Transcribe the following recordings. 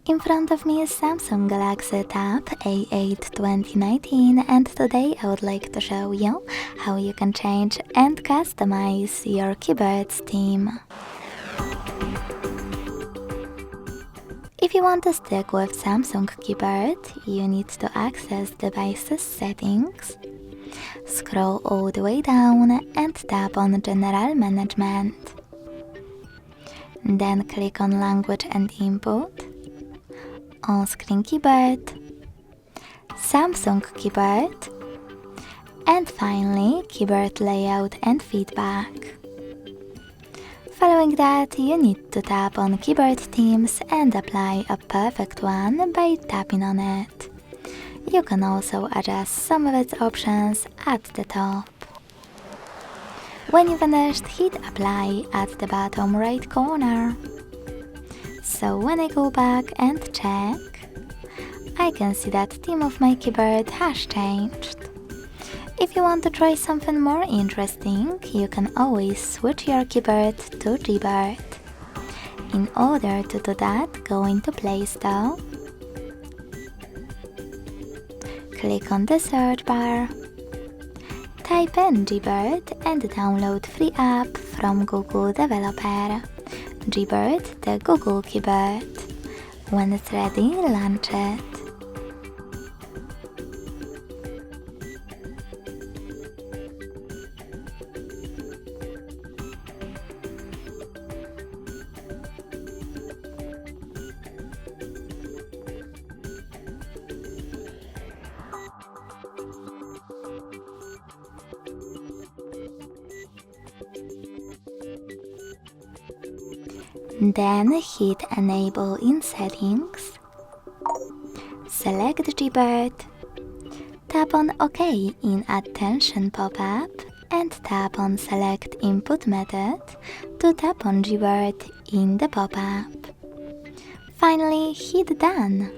In front of me is Samsung Galaxy Tab A8 2019, and today I would like to show you how you can change and customize your keyboard's theme. If you want to stick with Samsung keyboard, you need to access Devices Settings, scroll all the way down and tap on General Management. Then click on Language and Input, On-Screen Keyboard, Samsung Keyboard, and finally Keyboard Layout and Feedback. Following that, you need to tap on Keyboard Themes and apply a perfect one by tapping on it. You can also adjust some of its options at the top. When you finished, hit Apply at the bottom right corner. So when I go back and check, I can see that theme of my keyboard has changed. If you want to try something more interesting, you can always switch your keyboard to Gboard. In order to do that, go into Play Store, click on the search bar, type in Gboard and download free app from Google Developer. Gboard, the Google keyboard. When it's ready, launch it. Then hit Enable in Settings, select Gboard, tap on OK in Attention pop-up and tap on Select Input Method to tap on Gboard in the pop-up. Finally, hit Done.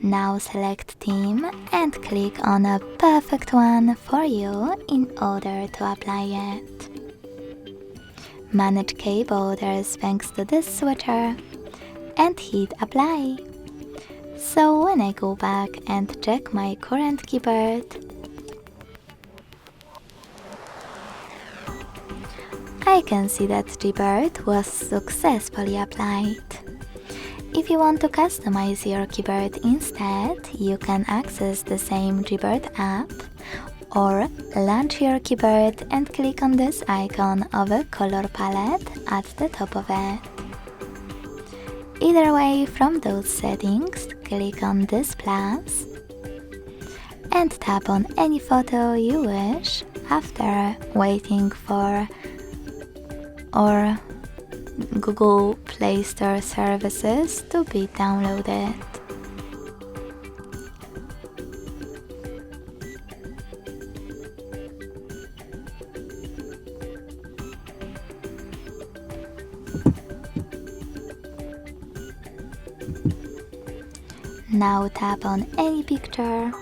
Now select Theme and click on a perfect one for you in order to apply it. Manage key borders thanks to this switcher and hit Apply. So when I go back and check my current keyboard, I can see that Gboard was successfully applied. If you want to customize your keyboard instead, you can access the same Gboard app or launch your keyboard and click on this icon of a color palette at the top of it. Either way, from those settings, click on this plus and tap on any photo you wish after waiting for or Google Play Store services to be downloaded. Now tap on any picture,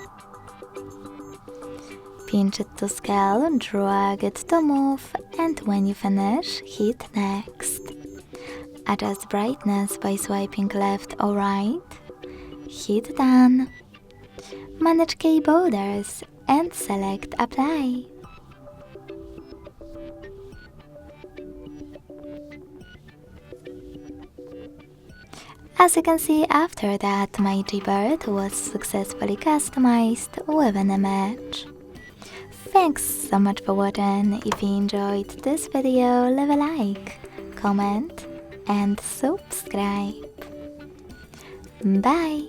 pinch it to scale, drag it to move, and when you finish, hit Next. Adjust brightness by swiping left or right, hit Done, manage key borders and select Apply. As you can see, after that my Gboard was successfully customized with an image. Thanks so much for watching. If you enjoyed this video, leave a like, comment and subscribe. Bye!